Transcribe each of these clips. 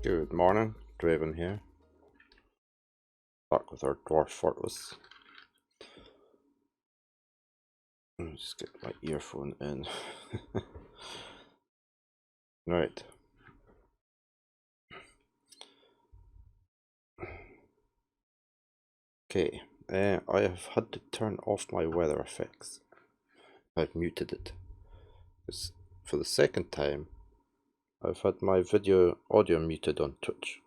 Good morning, Draven here. Back with our Dwarf Fortress. Let me just get my earphone in. Right. Okay, I have had to turn off my weather effects. I've muted it. It's for the second time, I've had my audio muted on Twitch.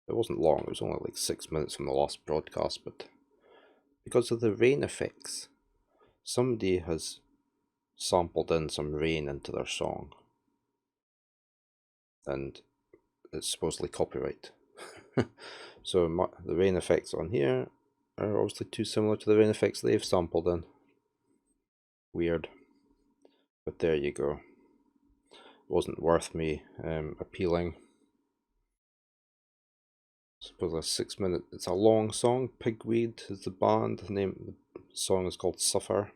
It wasn't long, it was only like 6 minutes from the last broadcast, but because of the rain effects, somebody has sampled in some rain into their song. And it's supposedly copyright. So the rain effects on here are obviously too similar to the rain effects they've sampled in. Weird. But there you go. It wasn't worth me appealing. I suppose a 6 minute, it's a long song. Pigweed is the band. The song is called Suffer.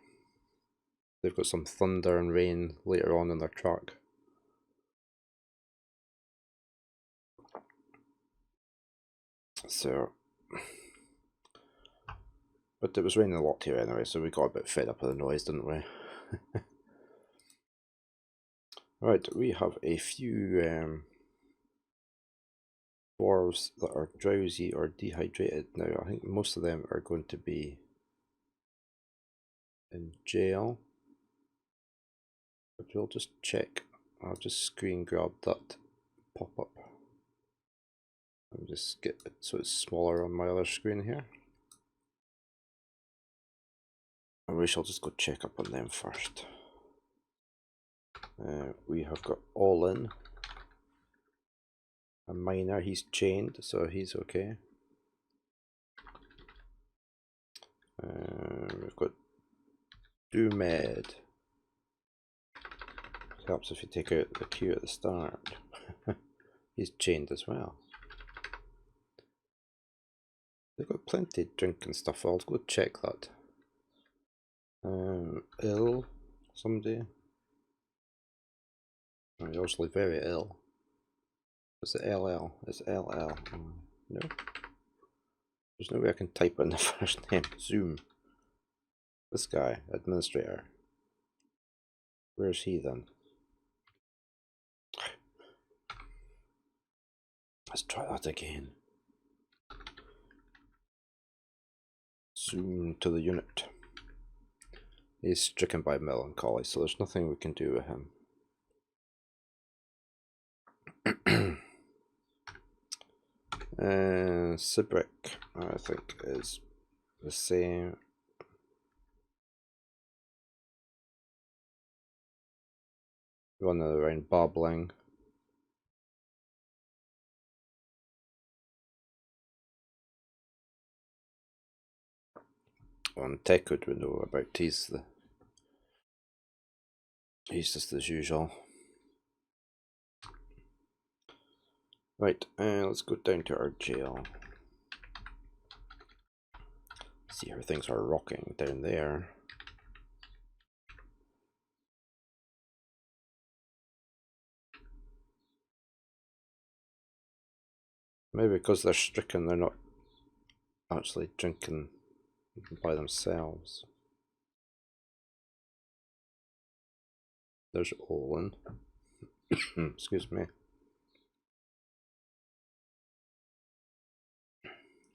They've got some thunder and rain later on in their track. So, but it was raining a lot here anyway, so we got a bit fed up with the noise, didn't we? Right, we have a few dwarves that are drowsy or dehydrated now. I think most of them are going to be in jail. But we'll just check. I'll just screen grab that pop up. Let me just get it so it's smaller on my other screen here. And we shall just go check up on them first. We have got All In. A miner, he's chained, so he's okay. We've got Doomed. Helps if you take out the queue at the start. He's chained as well. They've got plenty of drink and stuff. I'll go check that. Ill, somebody. Oh, you're obviously very ill. Is it LL? Is it LL? No. There's no way I can type in the first name. Zoom. This guy, administrator. Where's he then? Let's try that again. Zoom to the unit. He's stricken by melancholy, so there's nothing we can do with him. Sibrick, I think, is the same. Running around babbling. On Techwood we know about, he's just as usual. Right, let's go down to our jail. See how things are rocking down there. Maybe because they're stricken, they're not actually drinking by themselves. There's Olin. Excuse me.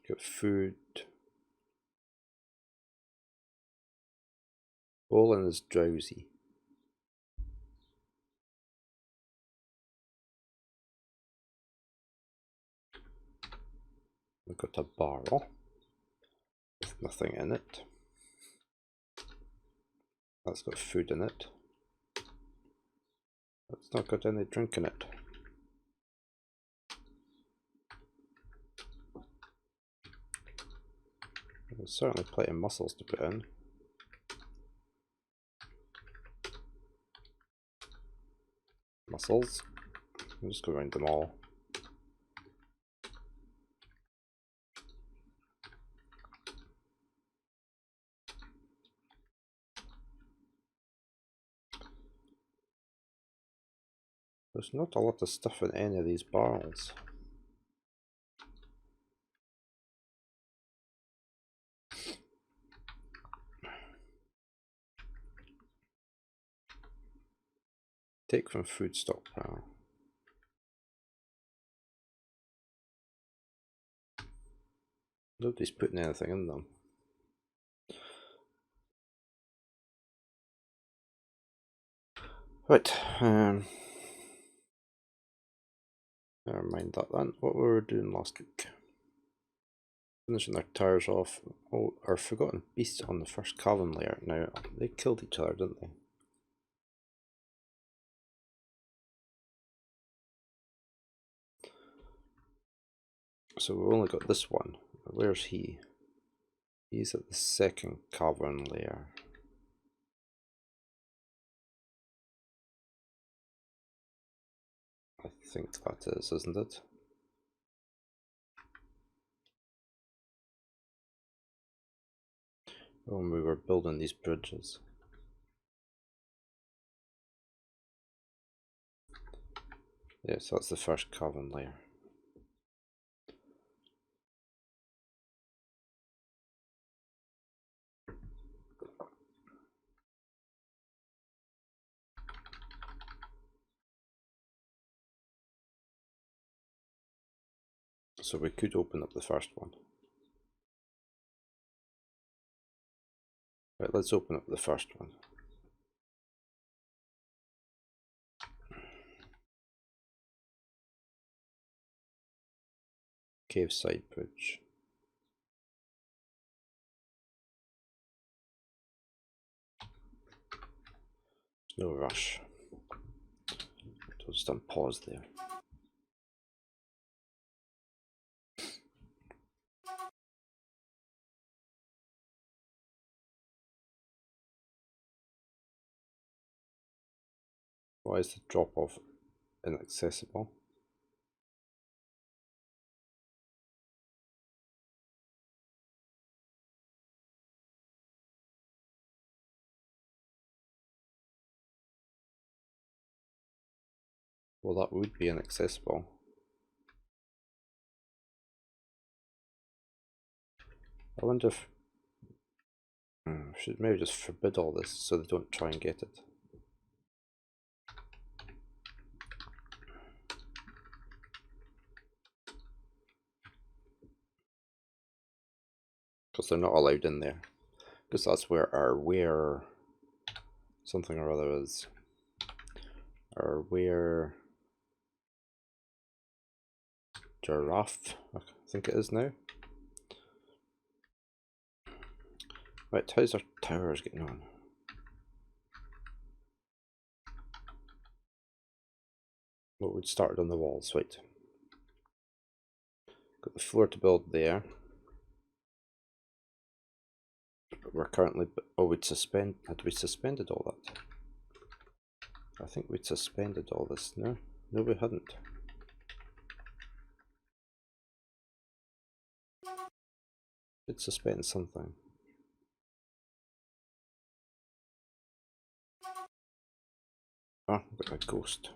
Got food. Olin is drowsy. We've got a barrel with nothing in it. That's got food in it. That's not got any drink in it. There's certainly plenty of muscles to put in. Muscles. I'll just go around them all. There's not a lot of stuff in any of these barrels. Take from Foodstock barrel. Nobody's putting anything in them. Right, never mind that then. What were we doing last week? Finishing their towers off. Oh, our forgotten beasts on the first Cavern layer. Now, they killed each other, didn't they? So we've only got this one. Where's he? He's at the second Cavern layer. I think that is, isn't it? When we were building these bridges. Yes, that's the first Cavern layer. So we could open up the first one. Right, let's open up the first one. Cave side bridge. No rush. Just unpause there. Why is the drop-off inaccessible? Well, that would be inaccessible. I wonder if... should maybe just forbid all this so they don't try and get it. Because they're not allowed in there. Because that's where our where something or other is. Our where Giraffe, I think it is now. Right, how's our towers getting on? Well, we'd started on the walls, right. Got the floor to build there. But we're currently, oh, had we suspended all that? I think we'd suspended all this, no? No, we hadn't. Did suspend something. Oh, got a ghost.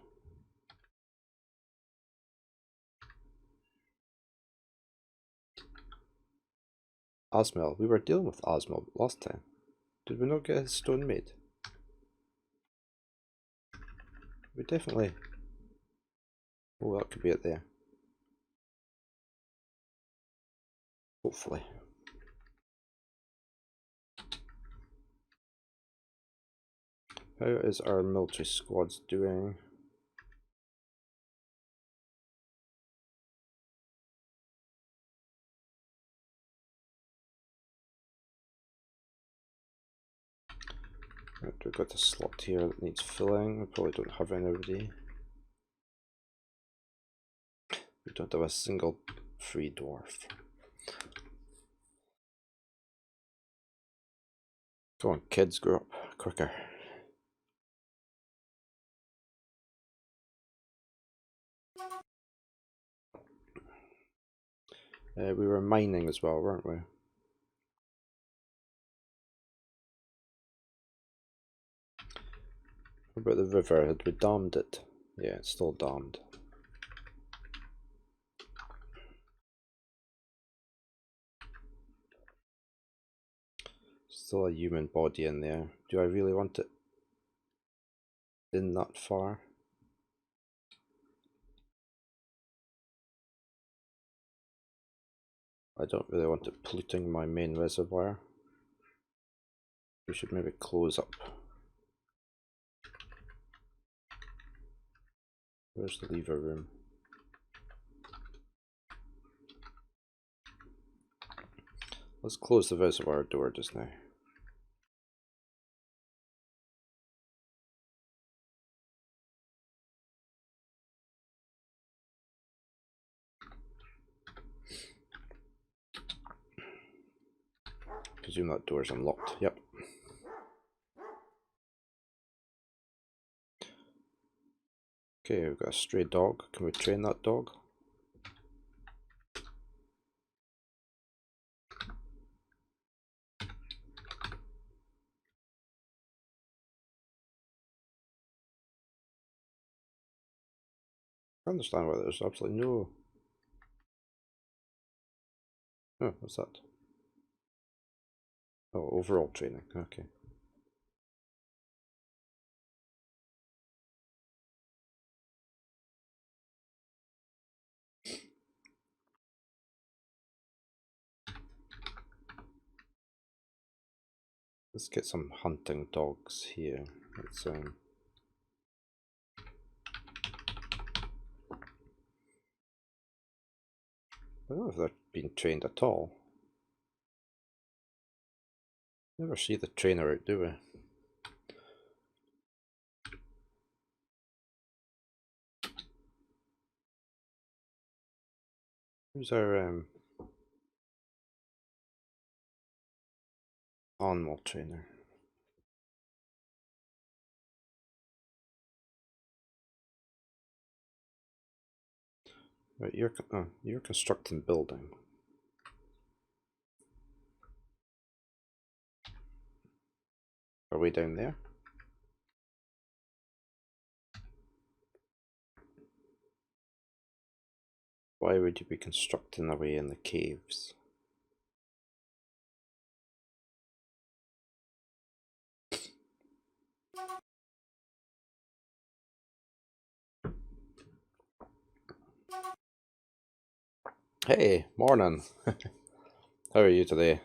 Osmel, we were dealing with Osmel last time. Did we not get his stone made? We definitely... Oh, that could be it there. Hopefully. How is our military squads doing? Right, we've got a slot here that needs filling. We probably don't have anybody. We don't have a single free dwarf. Come on, kids, grow up quicker. We were mining as well, weren't we? What about the river? Had we dammed it? Yeah, it's still damned. Still a human body in there. Do I really want it in that far? I don't really want it polluting my main reservoir. We should maybe close up. Where's the lever room? Let's close the reservoir door just now. Presume that door's unlocked. Yep. Okay, we've got a stray dog. Can we train that dog? I understand why there's absolutely no... Oh, what's that? Oh, overall training. Okay. Let's get some hunting dogs here. Let's I don't know if they're being trained at all. Never see the trainer out, do we? Who's our animal trainer? Right, you're constructing building. Are we down there? Why would you be constructing away in the caves? Hey, morning. How are you today?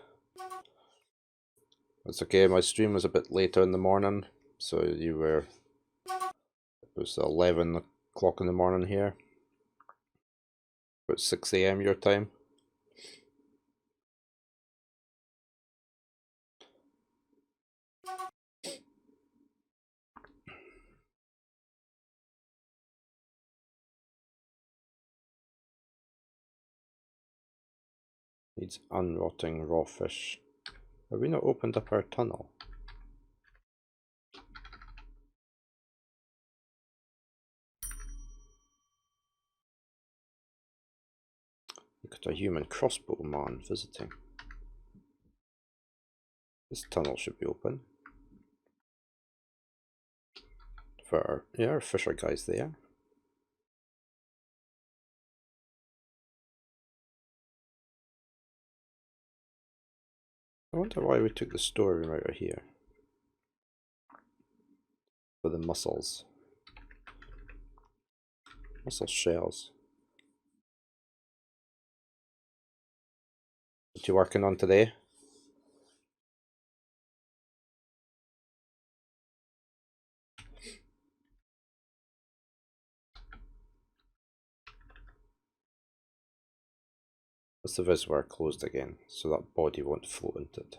It's okay, my stream was a bit later in the morning, so it was 11 o'clock in the morning here. About 6 AM your time. Needs unrotting raw fish. Have we not opened up our tunnel? Look at a human crossbowman visiting. This tunnel should be open. For our fisher guys there. I wonder why we took the storeroom out of here. For the mussels. Mussel shells. What you working on today? That's the reservoir closed again, so that body won't float into it.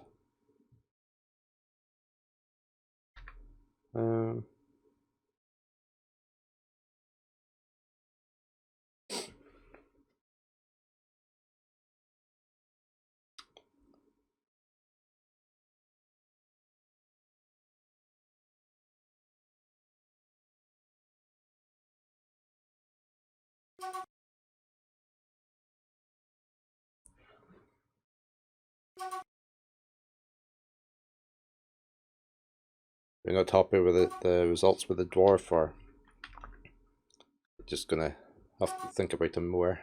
You're not happy with the results with the dwarf, or just gonna have to think about him more.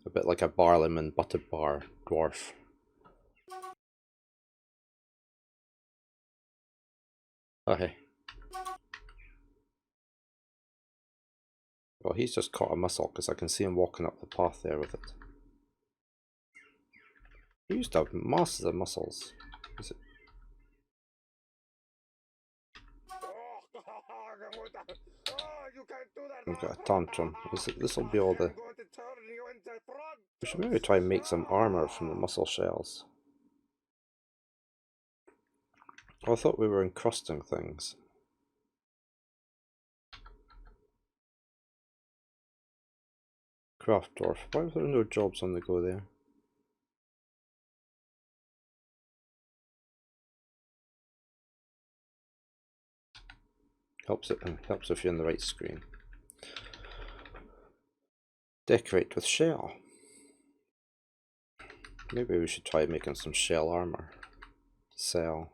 A bit like a barleyman buttered bar dwarf. Okay. Well, he's just caught a mussel because I can see him walking up the path there with it. He used to have masses of mussels. Is it? We've got a tantrum. This will be all the... We should maybe try and make some armor from the mussel shells. Oh, I thought we were encrusting things. Craft Dwarf. Why are there no jobs on the go there? Helps if you're on the right screen. Decorate with shell. Maybe we should try making some shell armor to sell.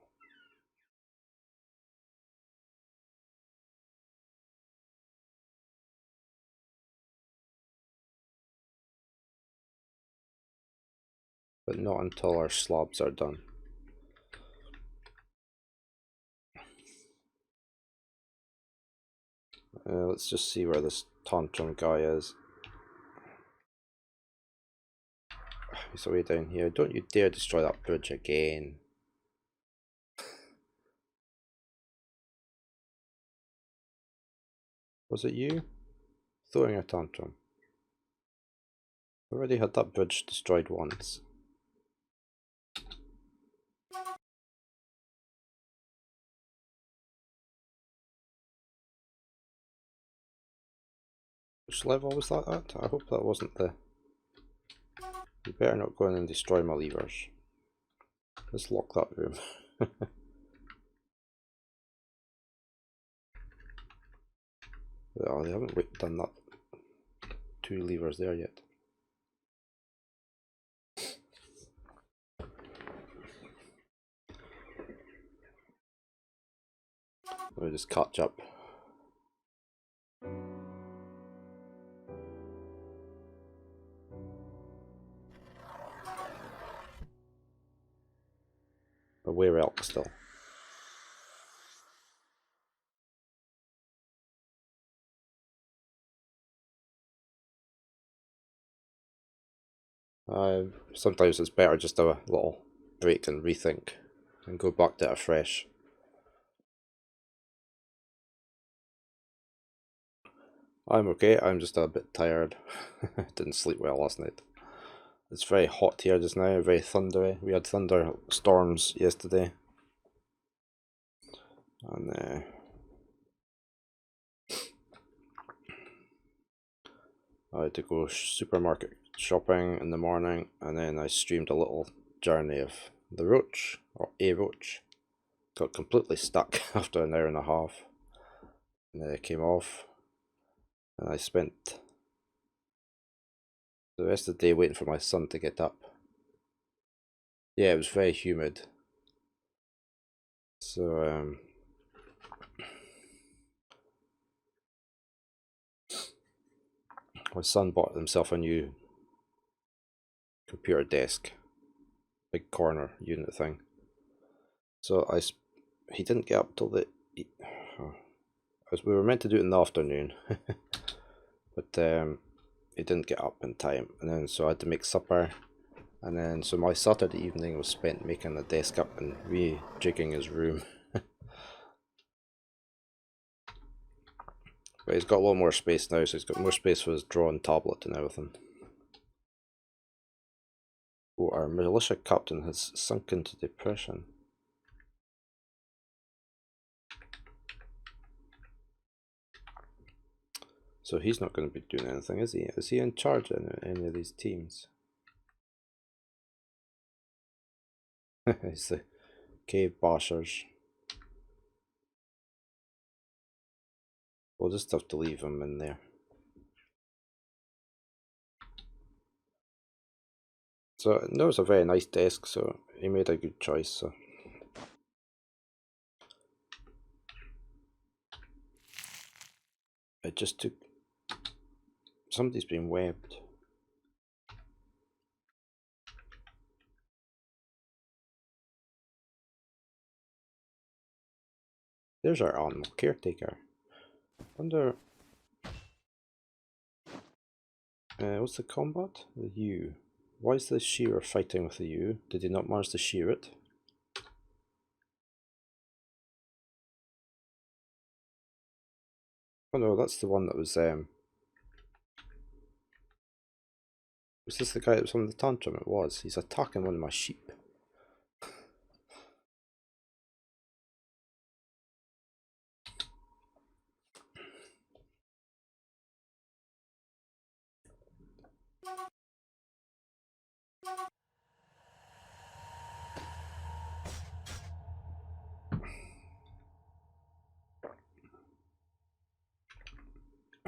But not until our slabs are done. Let's just see where this tantrum guy is. He's way down here. Don't you dare destroy that bridge again. Was it you? Throwing a tantrum. Already had that bridge destroyed once. Which level was that at? I hope that wasn't the... You better not go in and destroy my levers. Let's lock that room. Oh, they haven't done that. 2 levers there yet. Let me just catch up. A were elk still. Sometimes it's better just have a little break and rethink and go back to it afresh. I'm okay, I'm just a bit tired. Didn't sleep well last night. It's very hot here just now, very thundery. We had thunderstorms yesterday. And I had to go supermarket shopping in the morning, and then I streamed a little journey of the roach, or a roach. Got completely stuck after an hour and a half, and then it came off, and I spent the rest of the day waiting for my son to get up. Yeah, it was very humid, so my son bought himself a new computer desk, big corner unit thing. So he didn't get up till we were meant to do it in the afternoon, but he didn't get up in time, and then so I had to make supper, and then so my Saturday evening was spent making the desk up and rejigging his room. But he's got a lot more space now, so he's got more space for his drawing tablet and everything. Oh, our Militia Captain has sunk into depression. So he's not going to be doing anything, is he? Is he in charge in any of these teams? He's the cave bashers. We'll just have to leave him in there. So that was a very nice desk, so he made a good choice. So It just took... Somebody's been webbed. There's our animal caretaker. Wonder... what's the combat? The U. Why is the shearer fighting with the U? Did he not manage to shear it? Oh no, that's the one that was... Was this the guy that was on the tantrum? It was. He's attacking one of my sheep.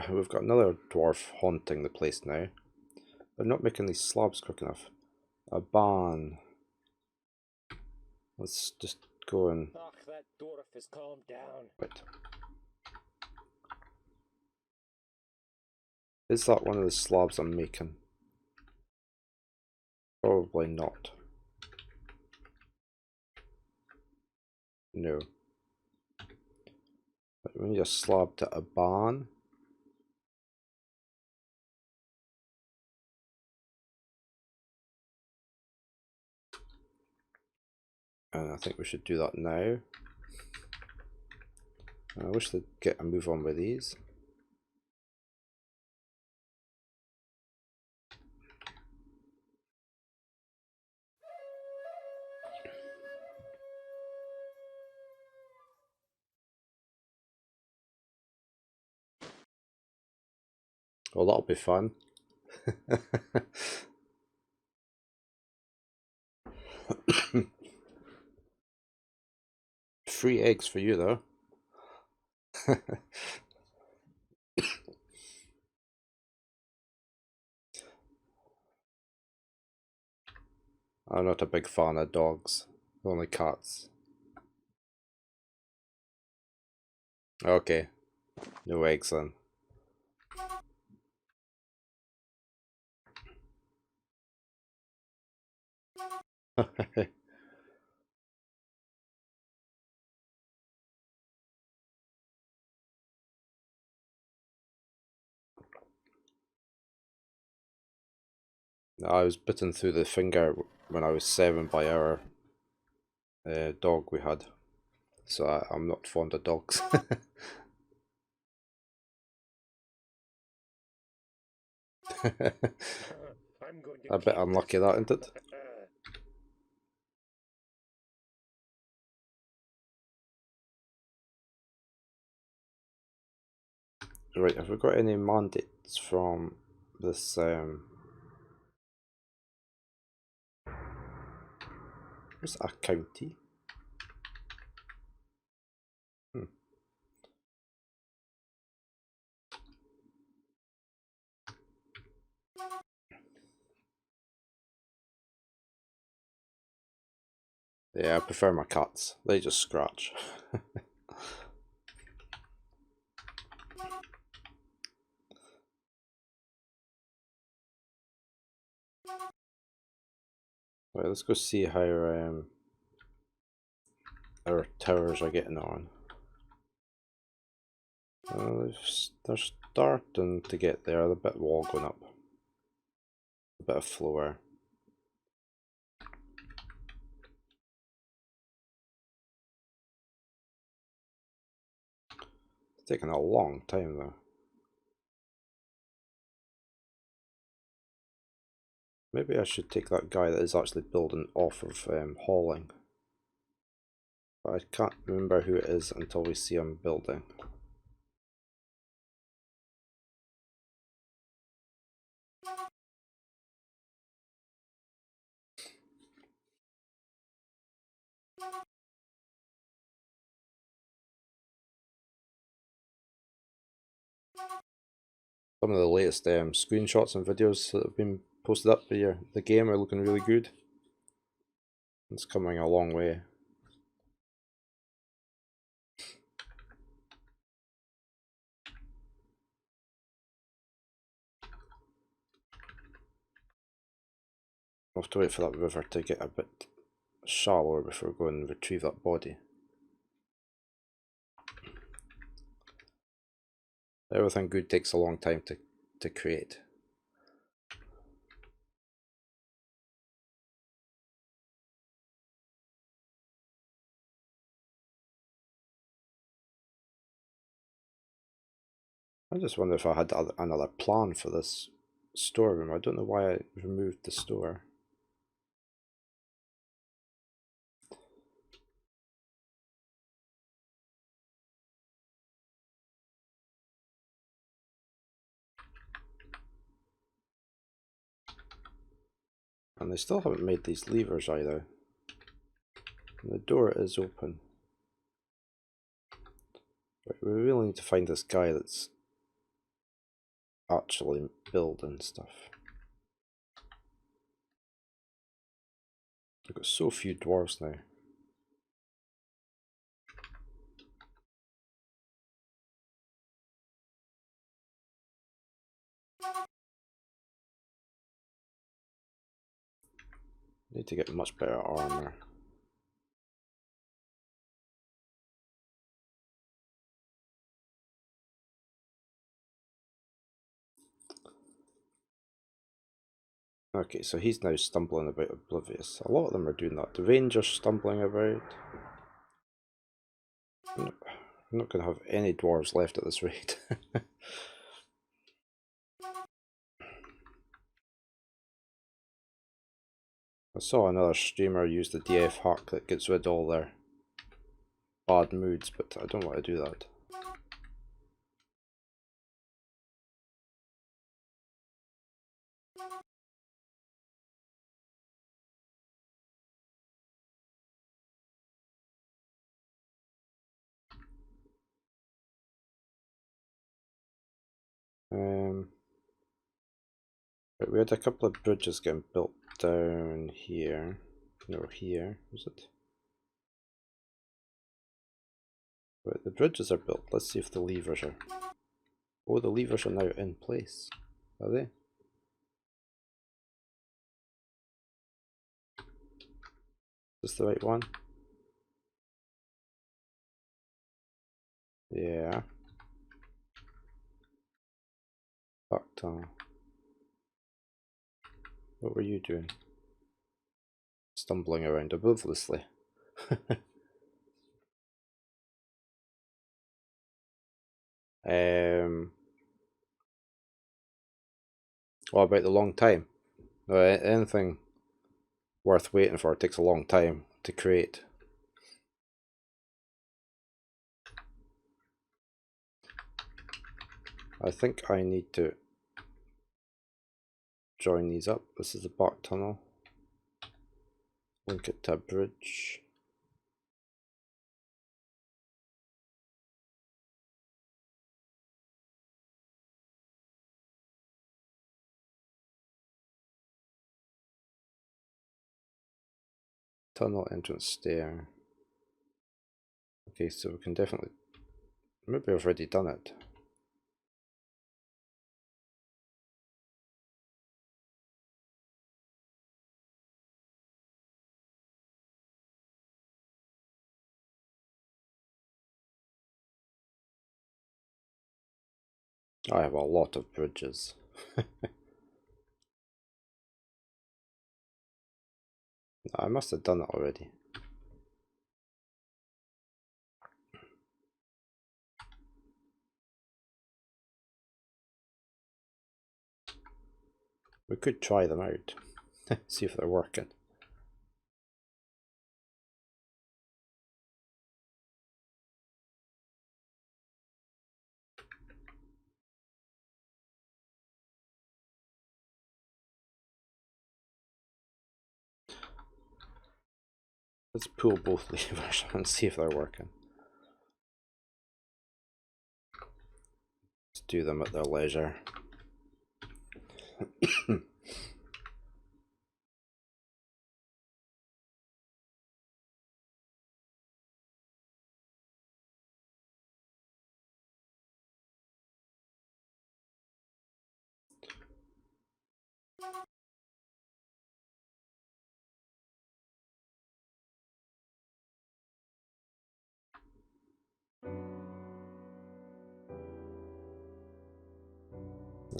We've got another dwarf haunting the place now. They're not making these slabs quick enough. A ban. Let's just go and... Ach, that Dwarf has calmed down. Right. Is that one of the slabs I'm making? Probably not. No. But we need a slab to a ban. And I think we should do that now. I wish they'd get a move on with these. Well, that'll be fun. 3 eggs for you though. I'm not a big fan of dogs, only cats. Okay, no eggs then. I was bitten through the finger when I was 7 by our dog we had, so I'm not fond of dogs. A bit unlucky that, isn't it? Right, have we got any mandates from this what's a county? Yeah, I prefer my cats. They just scratch. Right, let's go see how our towers are getting on. They're starting to get there. A bit of wall going up, a bit of floor. It's taking a long time though. Maybe I should take that guy that is actually building off of hauling. But I can't remember who it is until we see him building. Some of the latest screenshots and videos that have been posted up for the game are looking really good. It's coming a long way. I'll have to wait for that river to get a bit shallower before going and retrieve that body. Everything good takes a long time to create. I just wonder if I had another plan for this storeroom. I don't know why I removed the store. And they still haven't made these levers either. And the door is open. Right, we really need to find this guy that's actually building stuff. We've got so few dwarves now. Need to get much better armor. Okay, so he's now stumbling about oblivious. A lot of them are doing that. The rangers stumbling about. I'm not going to have any dwarves left at this rate. I saw another streamer use the DF hack that gets rid of all their bad moods, but I don't want to do that. Right, we had a couple of bridges getting built down here. No, here, was it? Right, the bridges are built. Let's see if the levers are... Oh, the levers are now in place. Are they? Is this the right one? Yeah. Back tunnel. What were you doing? Stumbling around obliviously. What about the long time? No, anything worth waiting for takes a long time to create. I think I need to join these up. This is the back tunnel. Link it to a bridge. Tunnel entrance stair. Okay, so we can definitely... Maybe I've already done it. I have a lot of bridges. I must have done it already. We could try them out. See if they're working. Let's pull both levers and see if they're working. Let's do them at their leisure.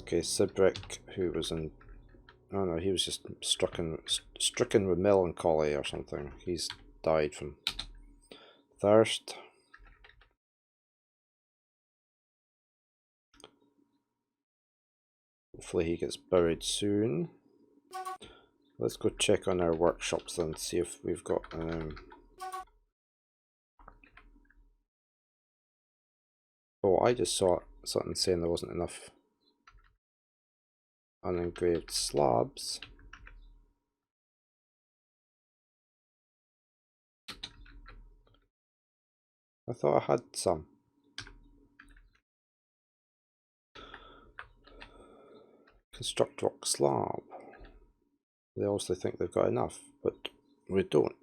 Okay, Sibrick, who was in... Oh no, he was just stricken with melancholy or something. He's died from thirst. Hopefully he gets buried soon. Let's go check on our workshops then, see if we've got... Oh, I just saw something saying there wasn't enough unengraved slabs. I thought I had some. Construct rock slab. They obviously think they've got enough, but we don't.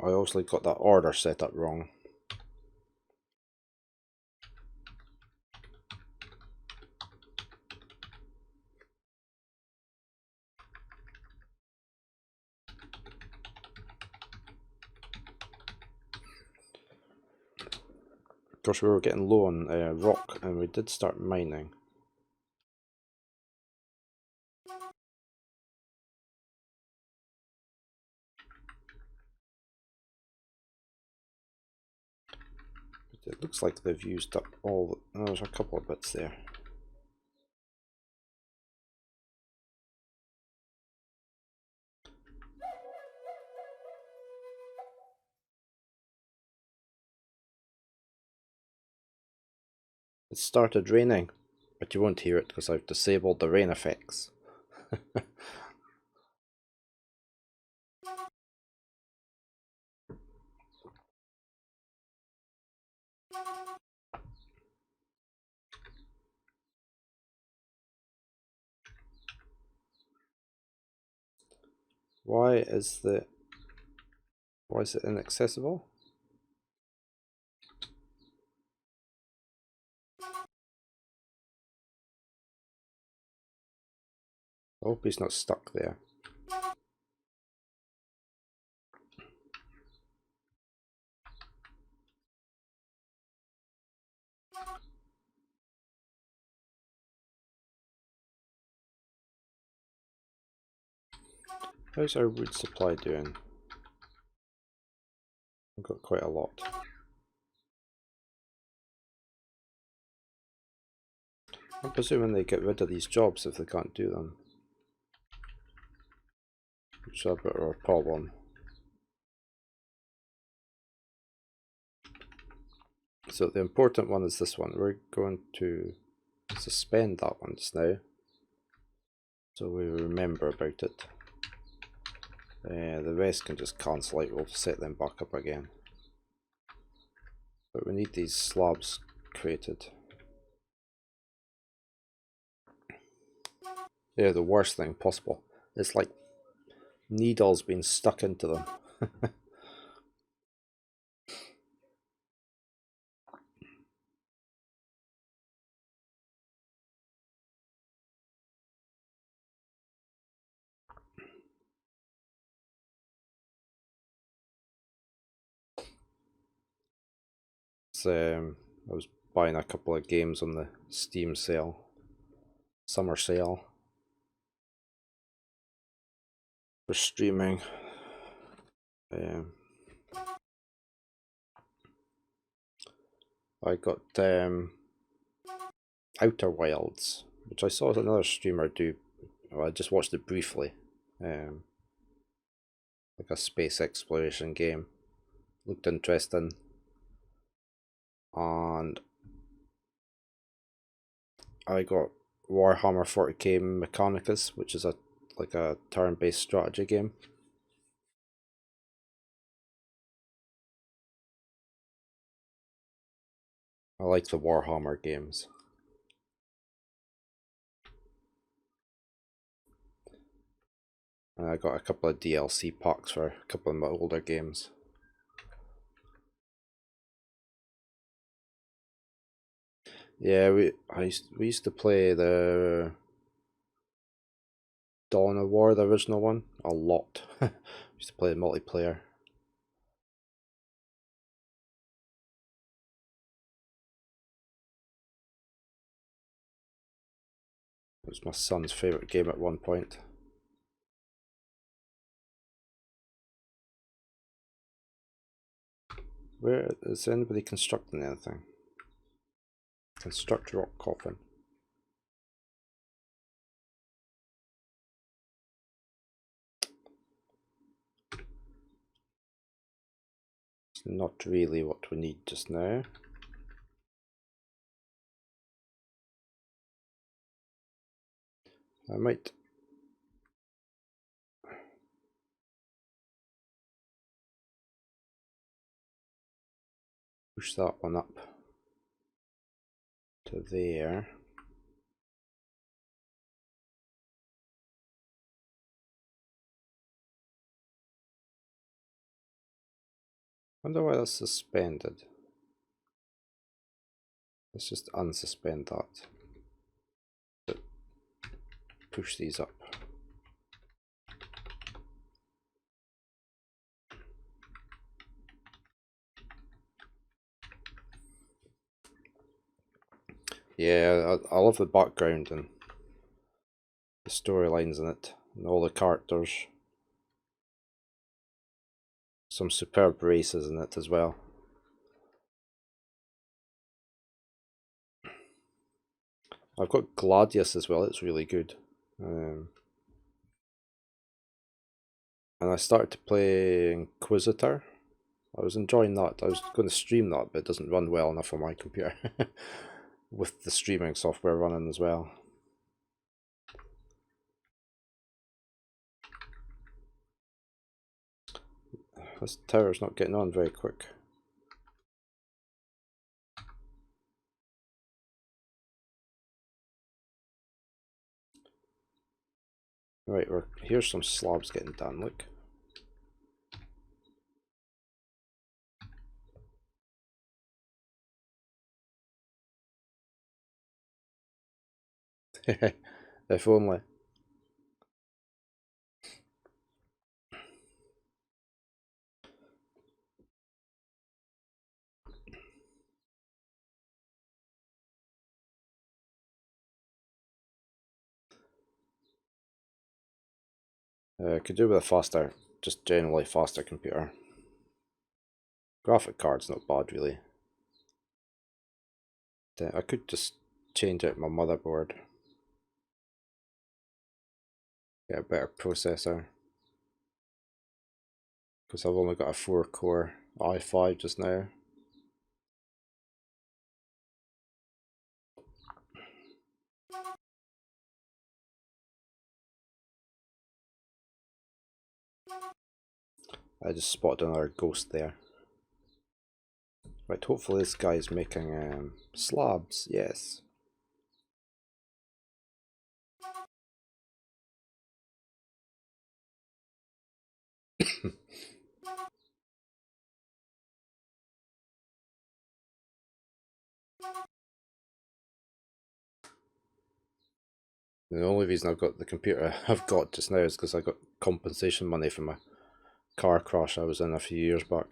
I obviously got that order set up wrong. Of course, we were getting low on rock, and we did start mining. But it looks like they've used up all... Oh, there's a couple of bits there. It started raining, but you won't hear it because I've disabled the rain effects. Why is it inaccessible? I hope he's not stuck there. How's our wood supply doing? We've got quite a lot. I'm presuming they get rid of these jobs if they can't do them, which is a bit of a problem. So the important one is this one. We're going to suspend that one just now, so we remember about it. The rest can just cancel out, we'll set them back up again. But we need these slabs created. They're the worst thing possible. It's like needles being stuck into them. I was buying a couple of games on the Steam sale, summer sale, for streaming. I got Outer Wilds, which I saw another streamer do. Well, I just watched it briefly. Like a space exploration game. Looked interesting. And I got Warhammer 40k Mechanicus, which is like a turn-based strategy game. I like the Warhammer games. And I got a couple of DLC packs for a couple of my older games. Yeah, we used to play the Dawn of War, the original one, a lot. We used to play multiplayer. was my son's favourite game at one point. Where is anybody constructing anything? Construct rock coffin. It's not really what we need just now. I might push that one up to there. Wonder why that's suspended. Let's just unsuspend that. But push these up. Yeah, I love the background and the storylines in it, and all the characters. Some superb races in it as well. I've got Gladius as well, it's really good. And I started to play Inquisitor. I was enjoying that. I was going to stream that, but it doesn't run well enough on my computer. With the streaming software running as well. This tower's not getting on very quick. Right, here's some slabs getting done, look. If only. Could do with a faster, just generally faster computer. Graphic card's not bad really. I could just change out my motherboard. Get a better processor. Because I've only got a 4-core i5 just now. I just spotted another ghost there. Right, hopefully this guy's making slabs, yes. The only reason I've got the computer I've got just now is because I got compensation money from a car crash I was in a few years back.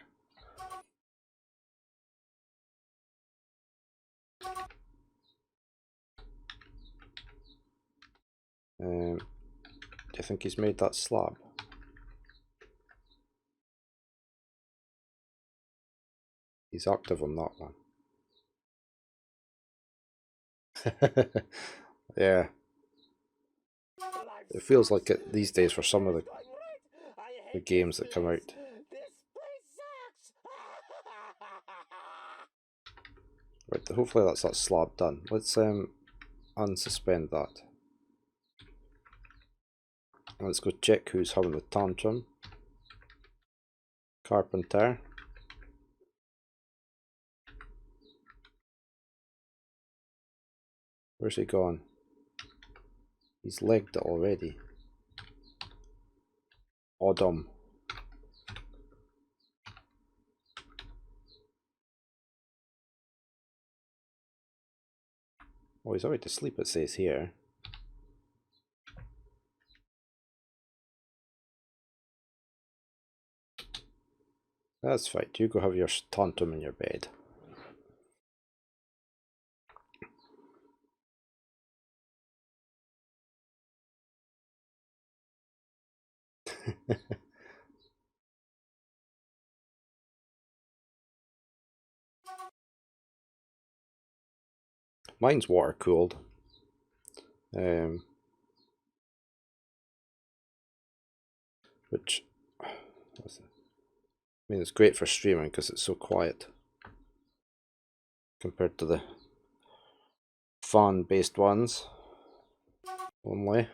Do you think he's made that slab? He's active on that one. Yeah. It feels like it these days for some of the games that come out. Right, hopefully that's that slab done. Let's unsuspend that. Let's go check who's having the tantrum. Carpenter. Where's he gone? He's legged it already. Odom. Oh, he's already asleep, it says here. That's fine. You go have your tantrum in your bed. Mine's water cooled. Which, I mean, it's great for streaming because it's so quiet compared to the fan-based ones only.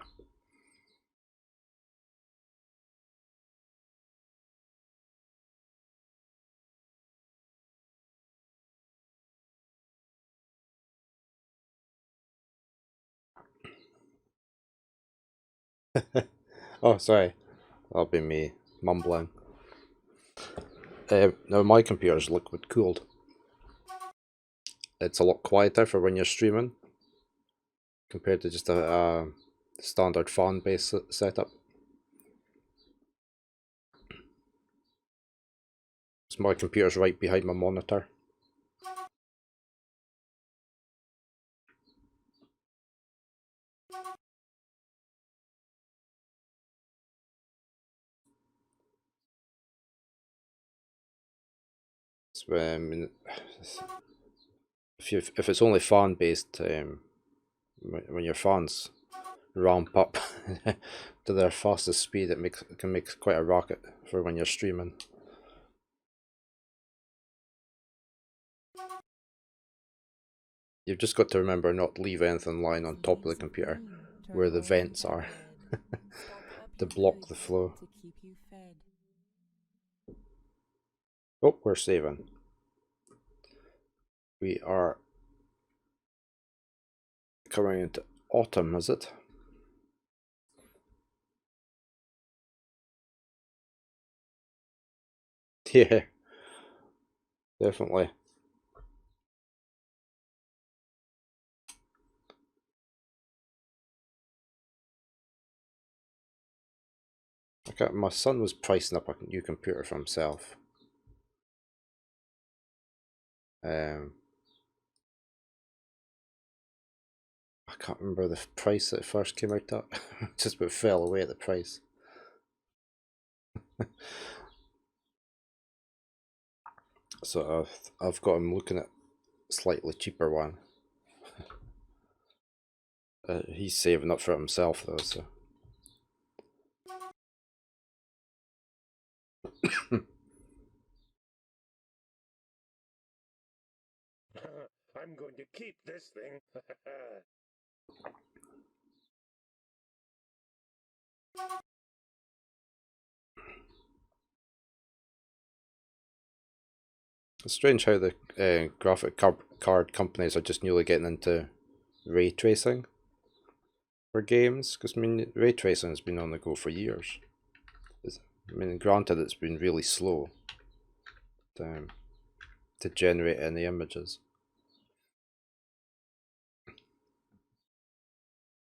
Oh, sorry. That'll be me mumbling. Now my computer's liquid cooled. It's a lot quieter for when you're streaming compared to just a standard fan-based setup. So my computer's right behind my monitor. So, if it's only fan-based, when your fans ramp up to their fastest speed, it can make quite a racket for when you're streaming. You've just got to remember not to leave anything lying on top of the computer where the vents are to block the flow. Oh, we're saving. We are coming into autumn, is it? Yeah, definitely. My son was pricing up a new computer for himself. I can't remember the price that it first came out at. Just about fell away at the price. So I've got him looking at a slightly cheaper one. He's saving up for it himself though, so. I'm going to keep this thing. It's strange how the graphic card companies are just newly getting into ray tracing for games, because I mean ray tracing has been on the go for years. I mean, granted, it's been really slow to generate any images.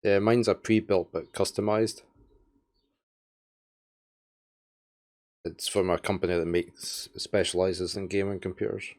Yeah, mine's a pre-built but customized. It's from a company that specializes in gaming computers.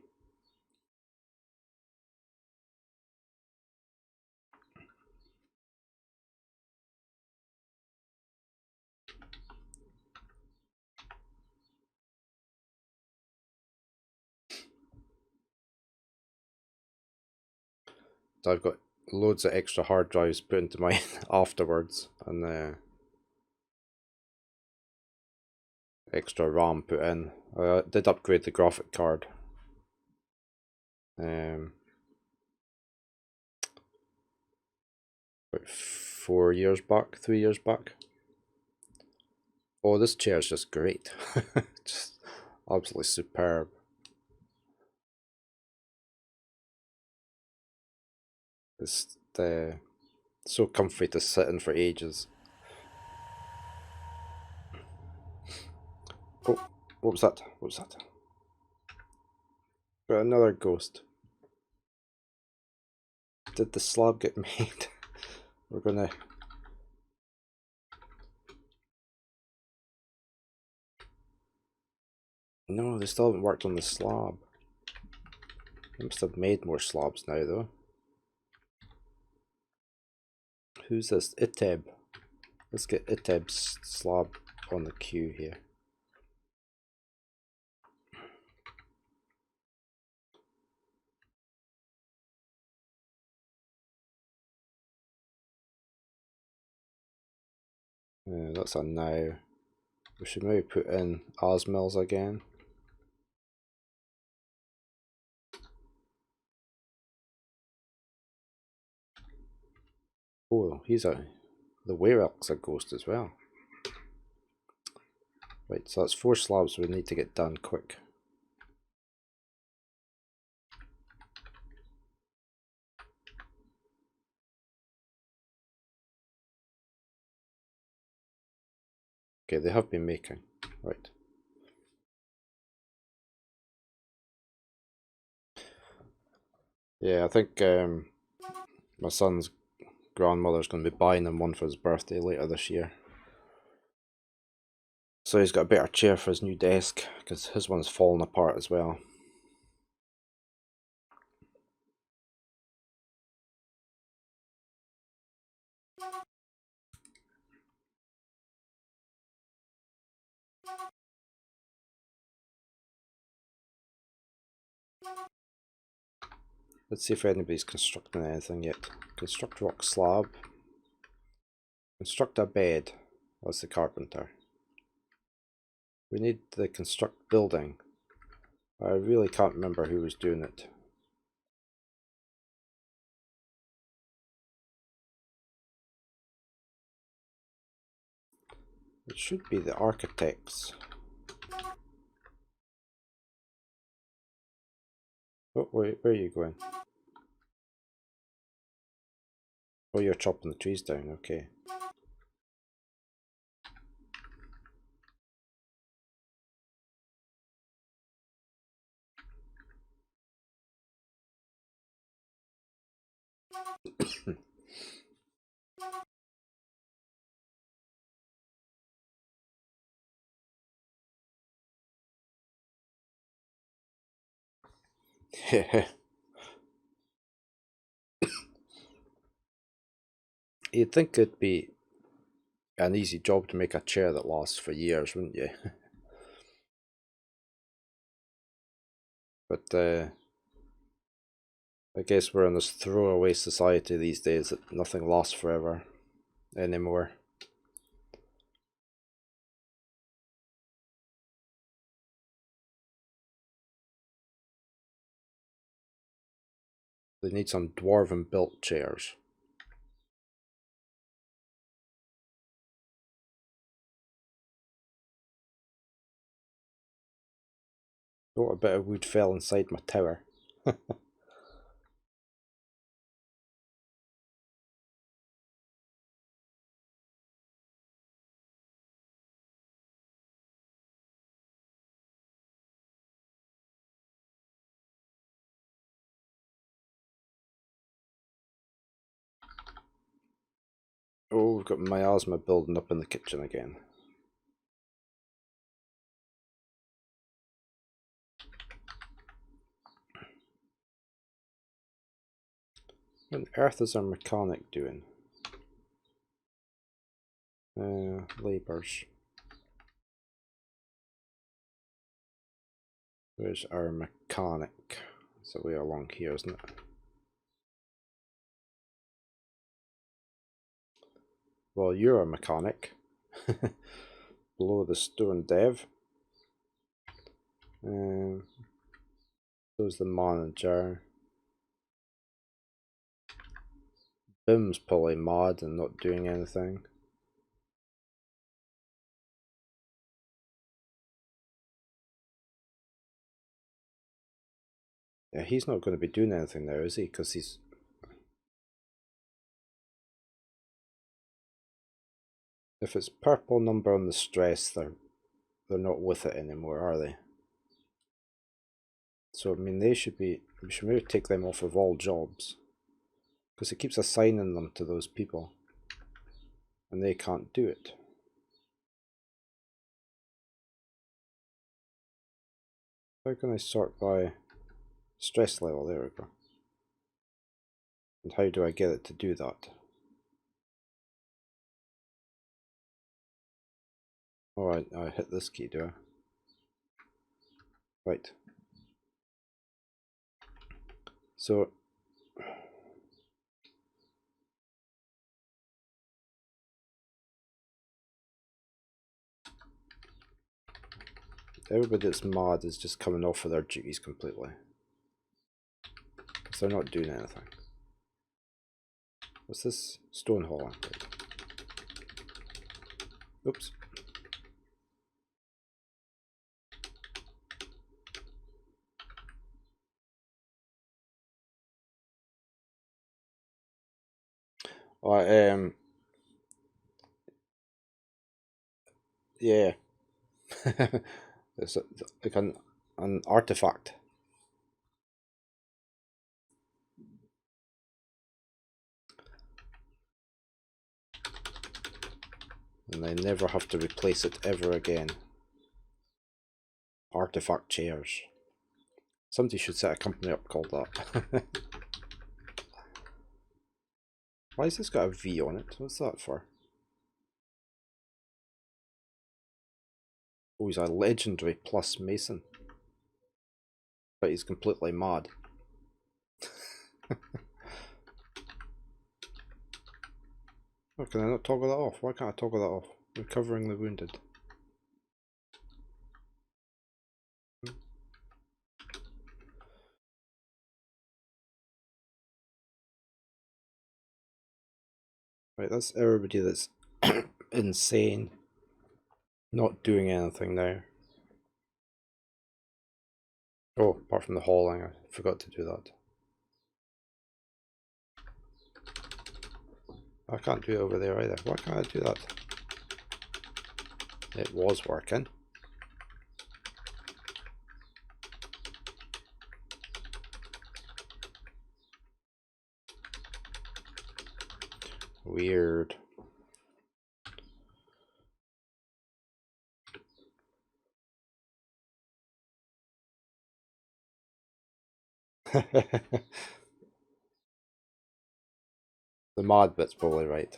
So I've got loads of extra hard drives put into mine afterwards, and extra RAM put in. I did upgrade the graphic card. About 3 years back. Oh, this chair is just great. Just absolutely superb. It's so comfy to sit in for ages. Oh, what was that? What was that? Got another ghost. Did the slab get made? We're gonna... No, they still haven't worked on the slab. They must have made more slabs now, though. Who's this? Iteb. Let's get Iteb's slab on the queue here. That's a now. We should maybe put in Osmills again. Oh, the Werelk's a ghost as well. Right, so that's 4 slabs we need to get done quick. Okay, they have been making. Right. Yeah, I think my son's grandmother's going to be buying him one for his birthday later this year. So he's got a better chair for his new desk, because his one's fallen apart as well. Let's see if anybody's constructing anything yet. Construct rock slab. Construct a bed. That's the carpenter. We need the construct building. I really can't remember who was doing it. It should be the architects. Oh, wait, where are you going? Oh, you're chopping the trees down, okay. You'd think it'd be an easy job to make a chair that lasts for years, wouldn't you? But I guess we're in this throwaway society these days that nothing lasts forever anymore. They need some dwarven built chairs. Oh, a bit of wood fell inside my tower. Oh, we've got miasma building up in the kitchen again. What on earth is our mechanic doing? Labours. Where's our mechanic? It's a way along here, isn't it? Well, you're a mechanic. Below the stone dev. So's the manager. Bim's probably mad and not doing anything. Yeah, he's not going to be doing anything now, is he? Because he's... If it's purple number on the stress, they're not with it anymore, are they? So, I mean, they should be... We should maybe take them off of all jobs. Because it keeps assigning them to those people. And they can't do it. How can I sort by stress level? There we go. And how do I get it to do that? Alright, I hit this key, do I? Right. So everybody that's mad is just coming off of their duties completely. Because they're not doing anything. What's this? Stone hauling. Oops. Yeah. It's like an artifact. And they never have to replace it ever again. Artifact chairs. Somebody should set a company up called that. Why has this got a V on it? What's that for? Oh, he's a legendary plus mason. But he's completely mad. Oh, can I not toggle that off? Why can't I toggle that off? Recovering the wounded. Right, that's everybody that's insane. Not doing anything now. Oh, apart from the hauling, I forgot to do that. I can't do it over there either. Why can't I do that? It was working. Weird. The mod bit's probably right.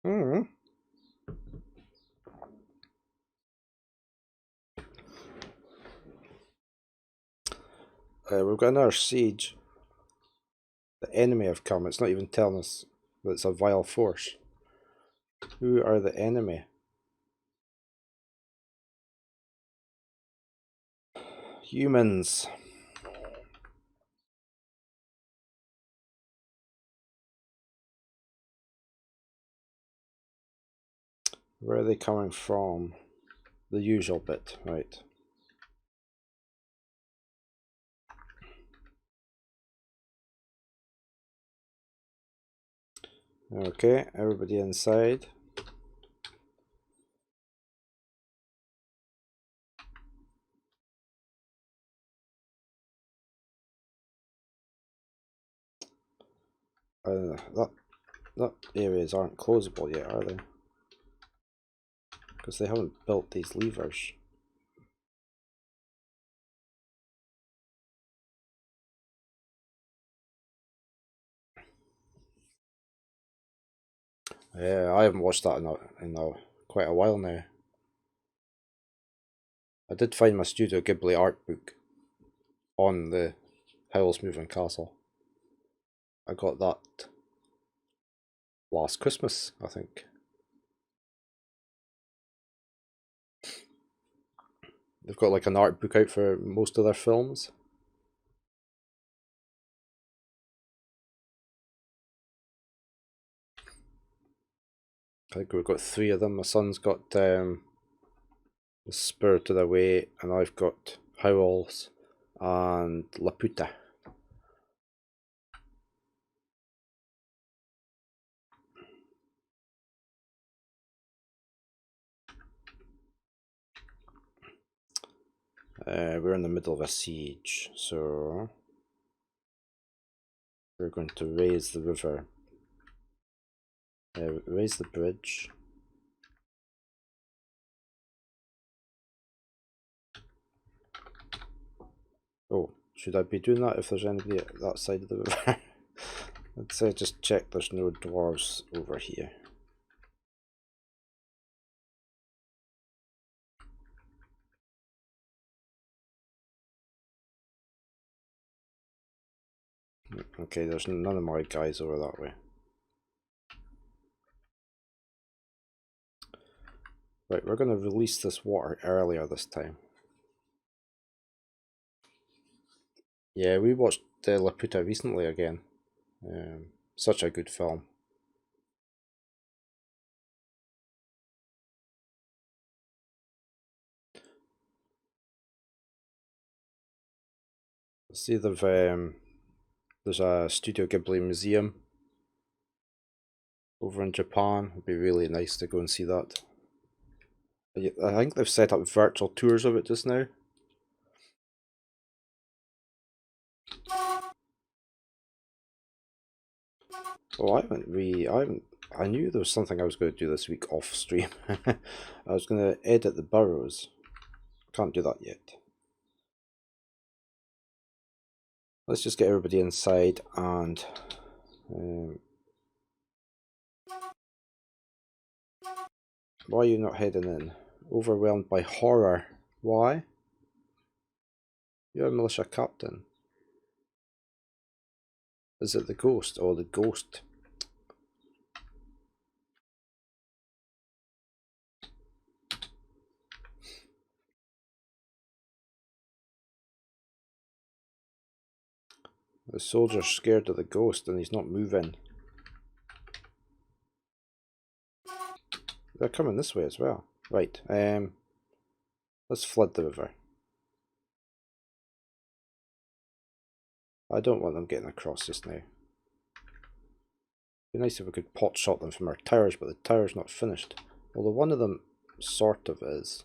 Mm. We've got another siege. The enemy have come. It's not even telling us that it's a vile force. Who are the enemy? Humans. Where are they coming from? The usual bit, right. Okay, everybody inside. That areas aren't closable yet, are they? Because they haven't built these levers. Yeah, I haven't watched that in quite a while now. I did find my Studio Ghibli art book on the Howl's Moving Castle. I got that last Christmas, I think. They've got like an art book out for most of their films. I think we've got 3 of them. My son's got The Spirited Away, and I've got Howl's and Laputa. We're in the middle of a siege, so we're going to raise the river. Raise the bridge. Oh, Should I be doing that if there's anybody at that side of the river? Let's say just check there's no dwarves over here. Okay, there's none of my guys over that way. Right, we're going to release this water earlier this time. Yeah, we watched Laputa recently again. Such a good film. See, there's a Studio Ghibli museum over in Japan. It'd be really nice to go and see that. I think they've set up virtual tours of it just now. Oh, I knew there was something I was going to do this week off stream. I was going to edit the burrows. Can't do that yet. Let's just get everybody inside and why are you not heading in? Overwhelmed by horror. Why? You're a militia captain. Is it the ghost? Oh, the ghost. The soldier's scared of the ghost and he's not moving. They're coming this way as well. Right, let's flood the river. I don't want them getting across just now. It'd be nice if we could pot shot them from our towers, but the tower's not finished. Although one of them sort of is.